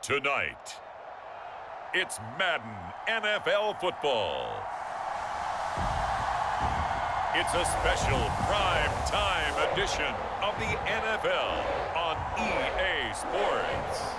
Tonight, it's Madden NFL football. It's a special prime time edition of the NFL on EA Sports.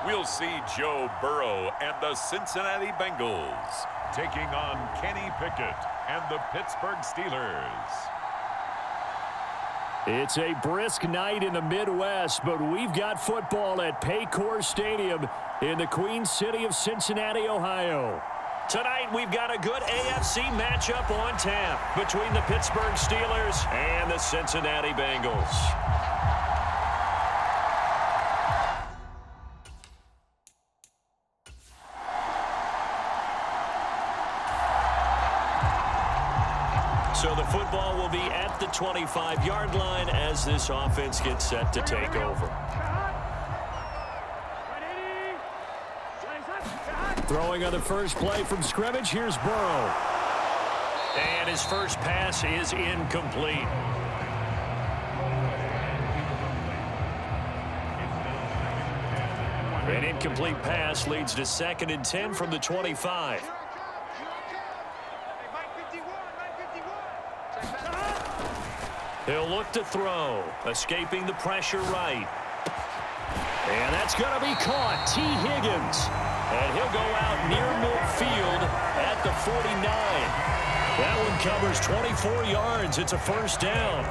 We'll see Joe Burrow and the Cincinnati Bengals taking on Kenny Pickett and the Pittsburgh Steelers. It's a brisk night in the Midwest, but we've got football at Paycor Stadium in the Queen City of Cincinnati, Ohio. Tonight, we've got a good AFC matchup on tap between the Pittsburgh Steelers and the Cincinnati Bengals. So the football will be at the 25-yard line as this offense gets set to take over. Throwing on the first play from scrimmage, here's Burrow. And his first pass is incomplete. An incomplete pass leads to 2nd and 10 from the 25. He'll look to throw, escaping the pressure right. And that's going to be caught. T. Higgins. And he'll go out near midfield at the 49. That one covers 24 yards. It's a first down.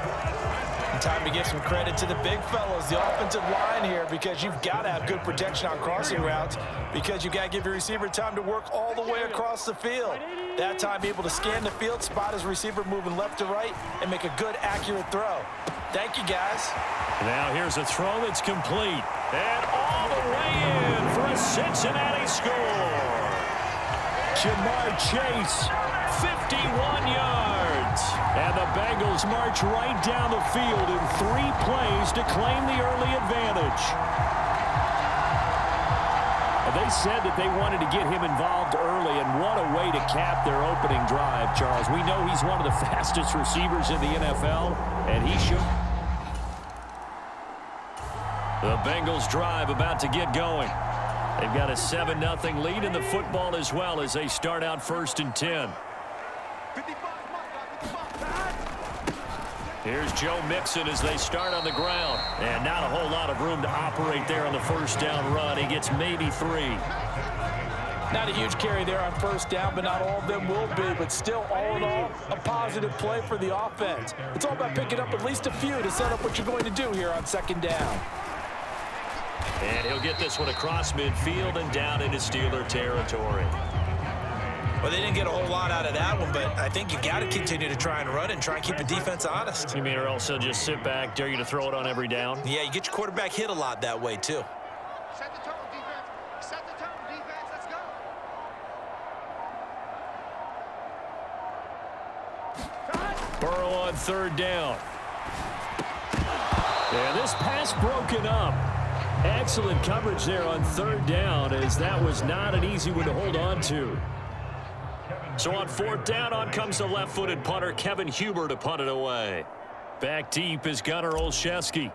Time to give some credit to the big fellas, the offensive line here, because you've got to have good protection on crossing routes, because you've got to give your receiver time to work all the way across the field. That time, be able to scan the field, spot his receiver moving left to right, and make a good, accurate throw. Thank you, guys. Now here's a throw that's complete. And all the way in for a Cincinnati score. Jamar Chase, 51 yards. And the Bengals march right down the field in 3 plays to claim the early advantage. They said that they wanted to get him involved early, and what a way to cap their opening drive, Charles. We know he's one of the fastest receivers in the NFL, and he should. The Bengals drive about to get going. They've got a 7-0 lead in the football as well as they start out 1st and 10. Here's Joe Mixon as they start on the ground. And not a whole lot of room to operate there on the first down run. He gets maybe 3. Not a huge carry there on first down, but not all of them will be. But still, all in all, a positive play for the offense. It's all about picking up at least a few to set up what you're going to do here on 2nd down. And he'll get this one across midfield and down into Steeler territory. Well, they didn't get a whole lot out of that one, but I think you got to continue to try and run and try and keep the defense honest. You mean or else they'll just sit back, dare you to throw it on every down? Yeah, you get your quarterback hit a lot that way, too. Set the tone, defense. Set the tone, defense. Let's go. Burrow on 3rd down. And this pass broken up. Excellent coverage there on 3rd down, as that was not an easy one to hold on to. So on 4th down, on comes the left-footed punter, Kevin Huber, to punt it away. Back deep is Gunnar Olszewski.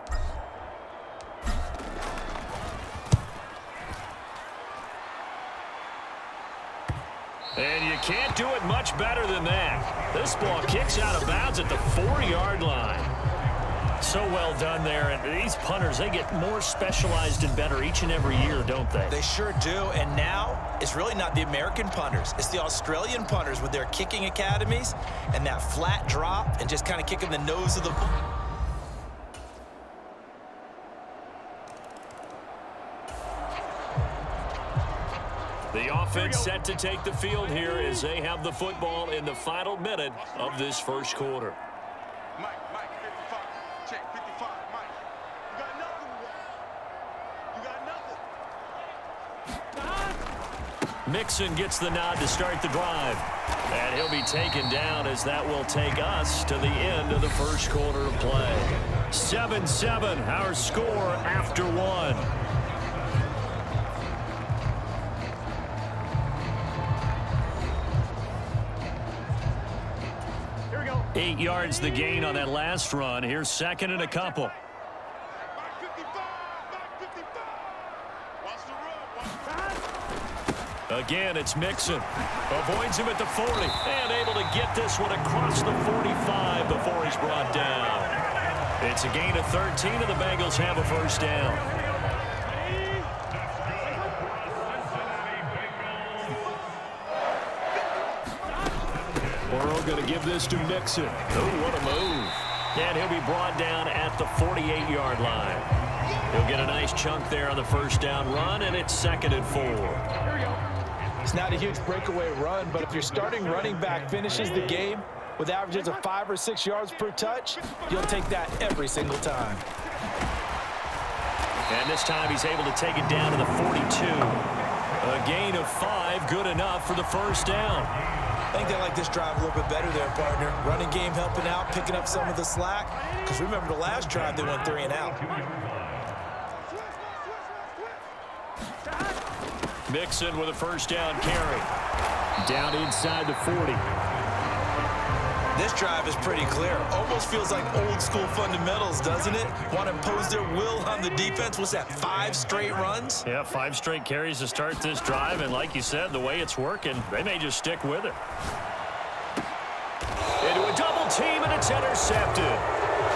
And you can't do it much better than that. This ball kicks out of bounds at the 4-yard line. So well done there. And these punters, they get more specialized and better each and every year, don't they? They sure do. And now it's really not the American punters. It's the Australian punters with their kicking academies and that flat drop and just kind of kicking the nose of the ball. The offense set to take the field here as they have the football in the final minute of this first quarter. Mike, 55. Check, 55, Mike. You got nothing. You got nothing. Mixon gets the nod to start the drive. And he'll be taken down as that will take us to the end of the first quarter of play. 7-7, our score after one. Here we go. 8 yards the gain on that last run. Here's second and a couple. Mike 55. Mike 55. Watch the run. Again, it's Mixon. Avoids him at the 40. And able to get this one across the 45 before he's brought down. It's a gain of 13, and the Bengals have a first down. Burrow going to give this to Mixon. Oh, what a move. And he'll be brought down at the 48-yard line. He'll get a nice chunk there on the first down run, and it's 2nd and 4. Here we go. It's not a huge breakaway run, but if your starting running back finishes the game with averages of 5 or 6 yards per touch, you'll take that every single time. And this time he's able to take it down to the 42. A gain of 5, good enough for the first down. I think they like this drive a little bit better there, partner. Running game helping out, picking up some of the slack. Because remember the last drive, they went 3 and out. Mixon with a first down carry. Down inside the 40. This drive is pretty clear. Almost feels like old school fundamentals, doesn't it? Want to impose their will on the defense. What's that, 5 straight runs? Yeah, 5 straight carries to start this drive. And like you said, the way it's working, they may just stick with it. Into a double team, and it's intercepted.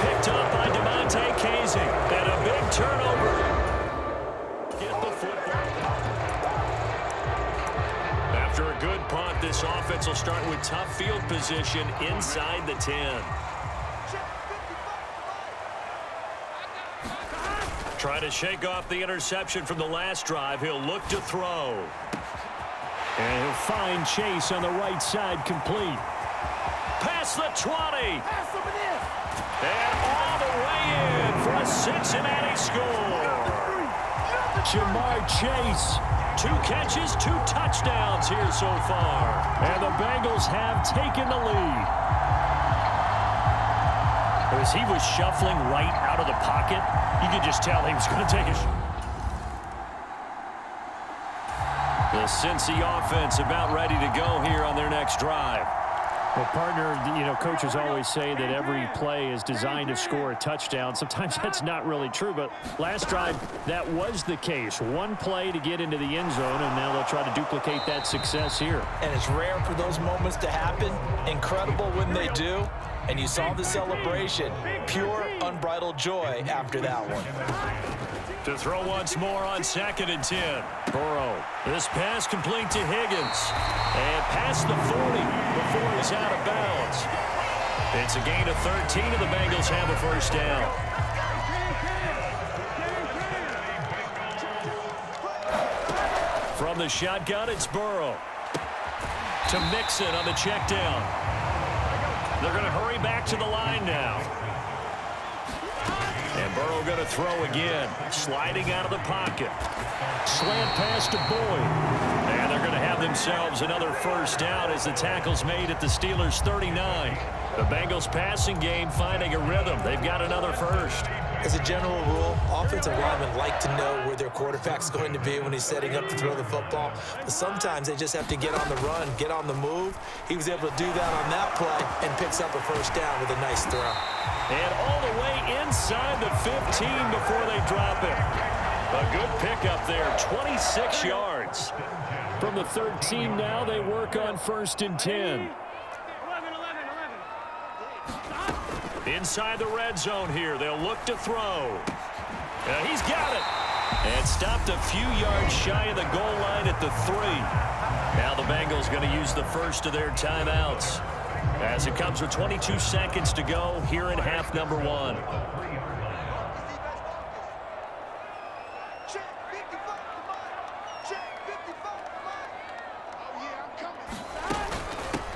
Picked up by DeMonte Casey. And a big turnover. Get the football. After a good punt, this offense will start with tough field position inside the 10. Trying to shake off the interception from the last drive. He'll look to throw. And he'll find Chase on the right side, complete. Past the 20. And all the way in for a Cincinnati score. Jamar Chase. 2 catches, 2 touchdowns here so far. And the Bengals have taken the lead. As he was shuffling right out of the pocket, you could just tell he was going to take a shot. The Cincy offense about ready to go here on their next drive. Well, partner, coaches always say that every play is designed to score a touchdown. Sometimes that's not really true, but last drive, that was the case. 1 play to get into the end zone, and now they'll try to duplicate that success here. And it's rare for those moments to happen. Incredible when they do. And you saw the celebration. Pure, unbridled joy after that one. To throw once more on 2nd and 10. Burrow. This pass complete to Higgins. And past the 40 before he's out of bounds. It's a gain of 13, and the Bengals have a first down. From the shotgun, it's Burrow. To Mixon on the check down. They're going to hurry back to the line now. And Burrow going to throw again. Sliding out of the pocket. Slant pass to Boyd. And they're going to have themselves another first down as the tackle's made at the Steelers' 39. The Bengals passing game finding a rhythm. They've got another first. As a general rule, offensive linemen like to know where their quarterback's going to be when he's setting up to throw the football. But sometimes they just have to get on the run, get on the move. He was able to do that on that play and picks up a first down with a nice throw. And all the way inside the 15 before they drop it. A good pickup there, 26 yards. From the 13 now, they work on 1st and 10. Inside the red zone here. They'll look to throw. He's got it. And stopped a few yards shy of the goal line at the 3. Now the Bengals going to use the first of their timeouts as it comes with 22 seconds to go here in half number 1.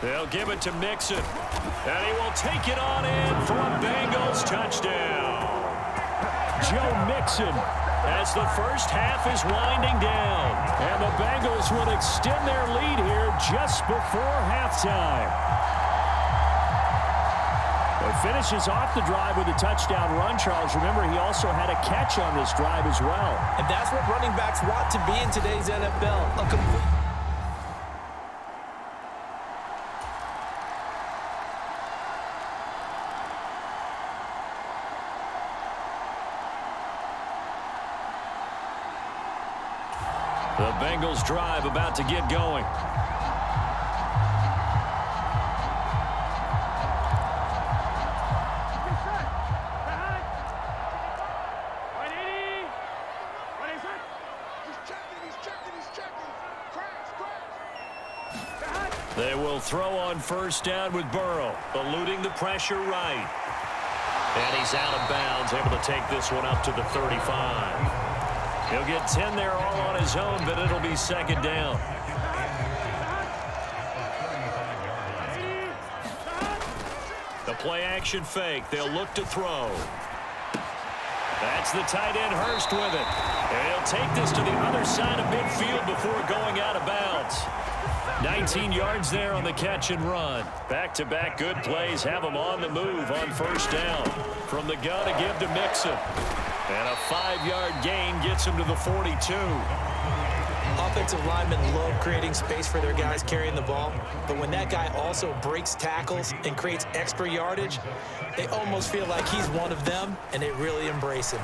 They'll give it to Mixon. And he will take it on in for a Bengals touchdown. Joe Mixon as the first half is winding down. And the Bengals will extend their lead here just before halftime. He finishes off the drive with a touchdown run, Charles. Remember, he also had a catch on this drive as well. And that's what running backs want to be in today's NFL. A complete... The Bengals drive about to get going. They will throw on first down with Burrow, eluding the pressure right. And he's out of bounds, able to take this one up to the 35. He'll get 10 there all on his own, but it'll be second down. The play-action fake. They'll look to throw. That's the tight end Hurst with it. And he'll take this to the other side of midfield before going out of bounds. 19 yards there on the catch and run. Back-to-back good plays have him on the move on first down. From the gun to give to Mixon. And a 5-yard gain gets him to the 42. Offensive linemen love creating space for their guys carrying the ball, but when that guy also breaks tackles and creates extra yardage, they almost feel like he's one of them, and they really embrace him.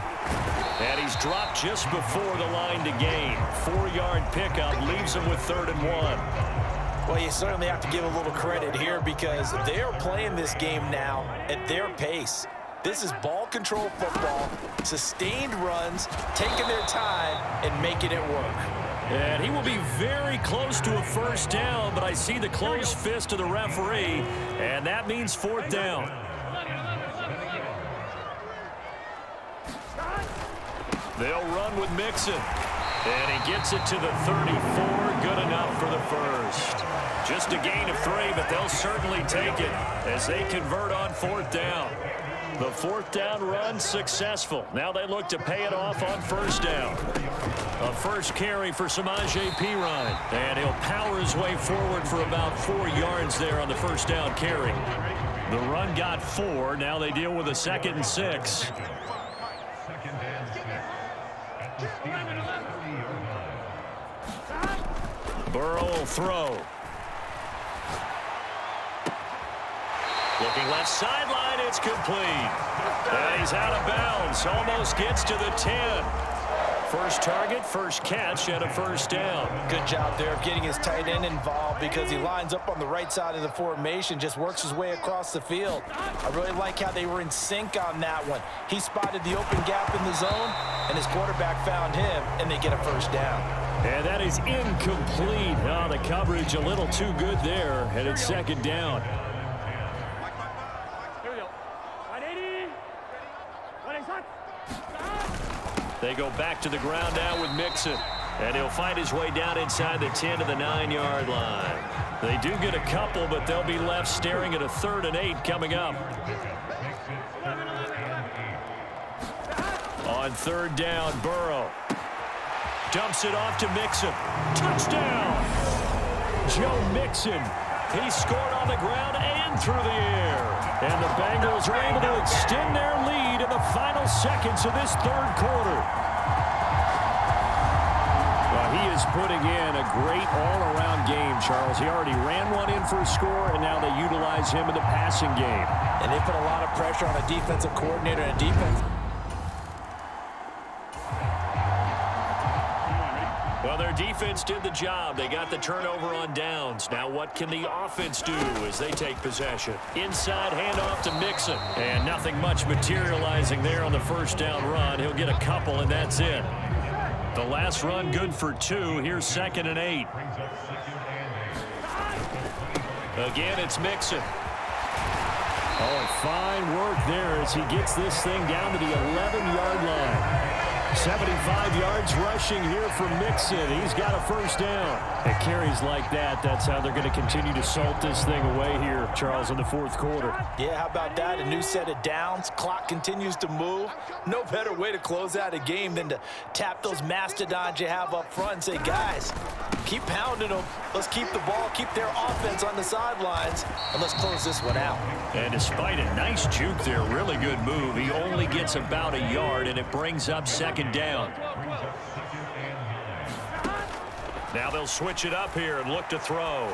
And he's dropped just before the line to gain. 4-yard pickup leaves him with 3rd and 1. Well, you certainly have to give a little credit here because they're playing this game now at their pace. This is ball control football, sustained runs, taking their time, and making it work. And he will be very close to a first down, but I see the closed fist of the referee, and that means 4th down. They'll run with Mixon. And he gets it to the 34. Good enough for the first. Just a gain of 3, but they'll certainly take it as they convert on 4th down. The 4th down run successful. Now they look to pay it off on first down. A first carry for Samaje Perine. And he'll power his way forward for about 4 yards there on the first down carry. The run got 4. Now they deal with a 2nd and 6. Burrow will throw. Looking left sideline, it's complete. And he's out of bounds, almost gets to the 10. First target, first catch, and a first down. Good job there of getting his tight end involved because he lines up on the right side of the formation, just works his way across the field. I really like how they were in sync on that one. He spotted the open gap in the zone, and his quarterback found him, and they get a first down. And that is incomplete. Oh, the coverage a little too good there, and it's second down. They go back to the ground now with Mixon. And he'll find his way down inside the 10 to the 9-yard line. They do get a couple, but they'll be left staring at a 3rd and 8 coming up. On 3rd down, Burrow dumps it off to Mixon. Touchdown! Joe Mixon. He scored on the ground and through the air. And the Bengals are able to extend their lead in the final seconds of this 3rd quarter. Well, he is putting in a great all-around game, Charles. He already ran one in for a score, and now they utilize him in the passing game. And they put a lot of pressure on a defensive coordinator and defense. Well, their defense defense did the job. They got the turnover on downs. Now what can the offense do as they take possession? Inside handoff to Mixon. And nothing much materializing there on the first down run. He'll get a couple, and that's it. The last run good for 2. Here's 2nd and 8. Again, it's Mixon. Oh, fine work there as he gets this thing down to the 11-yard line. 75 yards rushing here from Mixon. He's got a first down. At carries like that, that's how they're going to continue to salt this thing away here, Charles, in the fourth quarter. Yeah, how about that? A new set of downs. Clock continues to move. No better way to close out a game than to tap those mastodons you have up front and say, guys, keep pounding them. Let's keep the ball, keep their offense on the sidelines, and let's close this one out. And despite a nice juke there, really good move, he only gets about a yard, and it brings up 2nd down. Now they'll switch it up here and look to throw.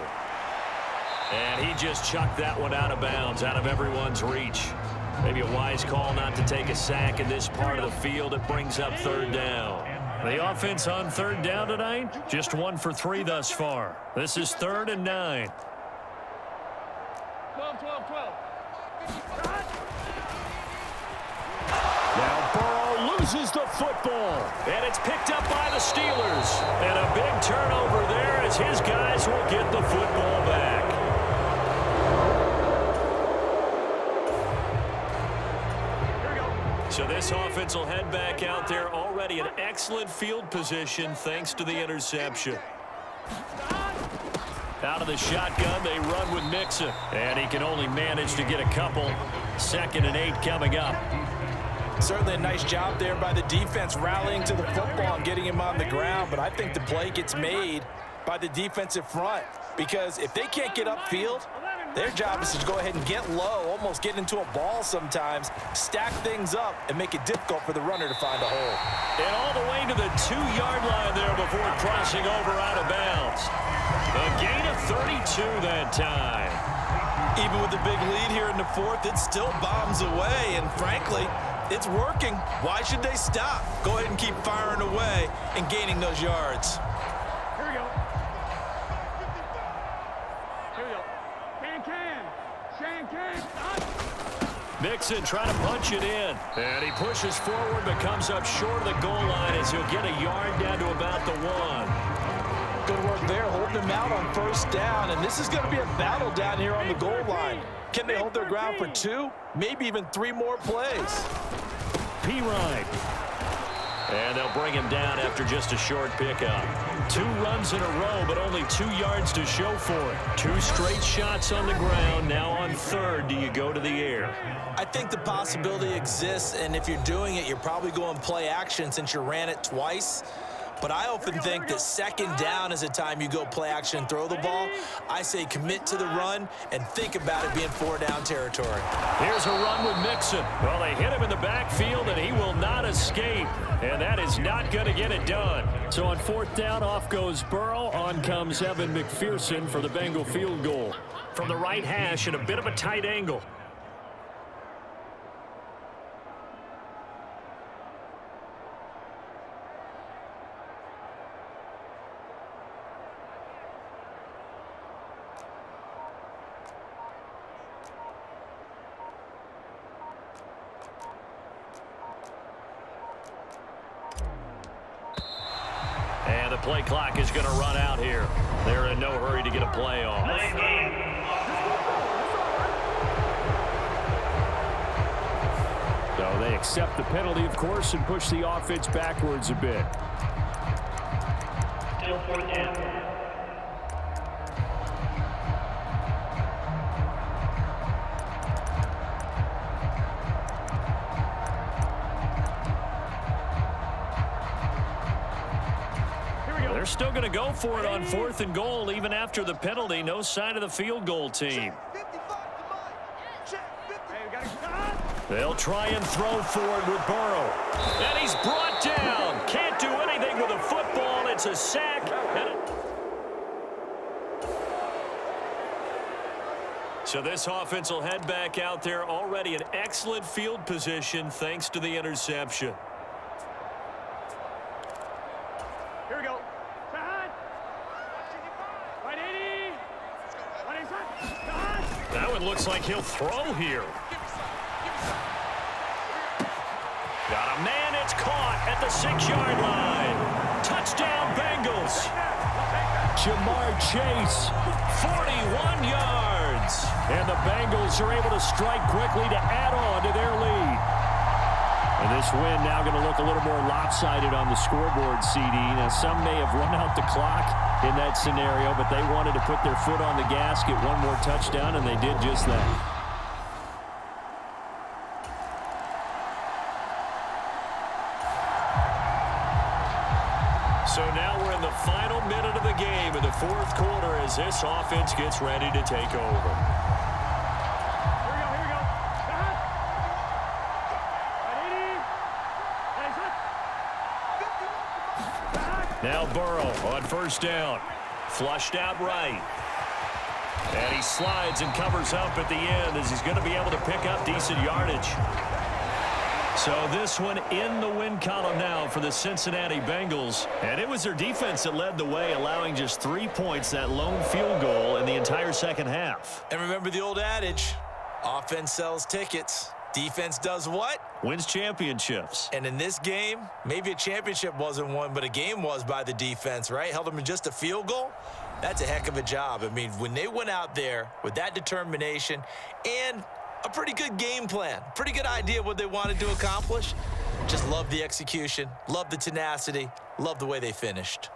And he just chucked that one out of bounds, out of everyone's reach. Maybe a wise call not to take a sack in this part of the field. It brings up 3rd down. The offense on 3rd down tonight, just 1 for 3 thus far. This is 3rd and 9. 12. Now Burrow loses the football, and it's picked up by the Steelers. And a big turnover there as his guys will get the football back. So this offense will head back out there, already in excellent field position thanks to the interception. Out of the shotgun, they run with Mixon. And he can only manage to get a couple. 2nd and 8 coming up. Certainly a nice job there by the defense rallying to the football and getting him on the ground. But I think the play gets made by the defensive front. Because if they can't get upfield, their job is to go ahead and get low, almost get into a ball sometimes, stack things up, and make it difficult for the runner to find a hole. And all the way to the 2-yard line there before crossing over out of bounds. A gain of 32 that time. Even with the big lead here in the 4th, it still bombs away, and frankly, it's working. Why should they stop? Go ahead and keep firing away and gaining those yards. Here we go. Can. Mixon trying to punch it in. And he pushes forward but comes up short of the goal line as he'll get a yard down to about the 1. Good work there, holding him out on 1st down. And this is going to be a battle down here on the goal line. Can they hold their ground for 2, maybe even 3 more plays? P-Ryan. And they'll bring him down after just a short pickup. 2 runs in a row, but only 2 yards to show for it. 2 straight shots on the ground. Now on 3rd, do you go to the air? I think the possibility exists, and if you're doing it, you're probably going play action since you ran it twice. But I often think that 2nd down is a time you go play action and throw the ball. I say commit to the run and think about it being 4-down territory. Here's a run with Mixon. Well, they hit him in the backfield, and he will not escape. And that is not going to get it done. So on 4th down, off goes Burrow. On comes Evan McPherson for the Bengal field goal. From the right hash at a bit of a tight angle. And the play clock is going to run out here. They're in no hurry to get a play off. So they accept the penalty, of course, and push the offense backwards a bit. Still 4th down. They're still going to go for it on 4th and goal even after the penalty. No sign of the field goal team. They'll try and throw forward with Burrow. And he's brought down. Can't do anything with a football. It's a sack. So this offense will head back out there, already in excellent field position thanks to the interception. Here we go. like he'll throw here. Got a man. It's caught at the 6-yard line. Touchdown, Bengals. Jamar Chase, 41 yards. And the Bengals are able to strike quickly to add on to their lead. And this win now going to look a little more lopsided on the scoreboard, CD. Now, some may have run out the clock in that scenario, but they wanted to put their foot on the gas, get one more touchdown, and they did just that. So now we're in the final minute of the game in the fourth quarter as this offense gets ready to take over. Now Burrow on first down. Flushed out right. And he slides and covers up at the end as he's going to be able to pick up decent yardage. So this one in the win column now for the Cincinnati Bengals. And it was their defense that led the way, allowing just 3 points, that lone field goal in the entire second half. And remember the old adage, offense sells tickets. Defense does what? Wins championships. And in this game, maybe a championship wasn't won, but a game was by the defense, right? Held them in just a field goal. That's a heck of a job. I mean, when they went out there with that determination and a pretty good game plan, pretty good idea what they wanted to accomplish, just love the execution, love the tenacity, love the way they finished.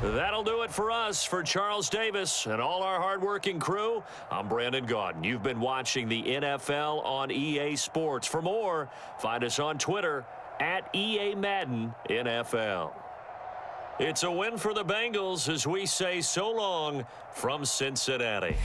That'll do it for us. For Charles Davis and all our hardworking crew, I'm Brandon Gaudin. You've been watching the NFL on EA Sports. For more, find us on Twitter at EA Madden NFL. It's a win for the Bengals as we say so long from Cincinnati.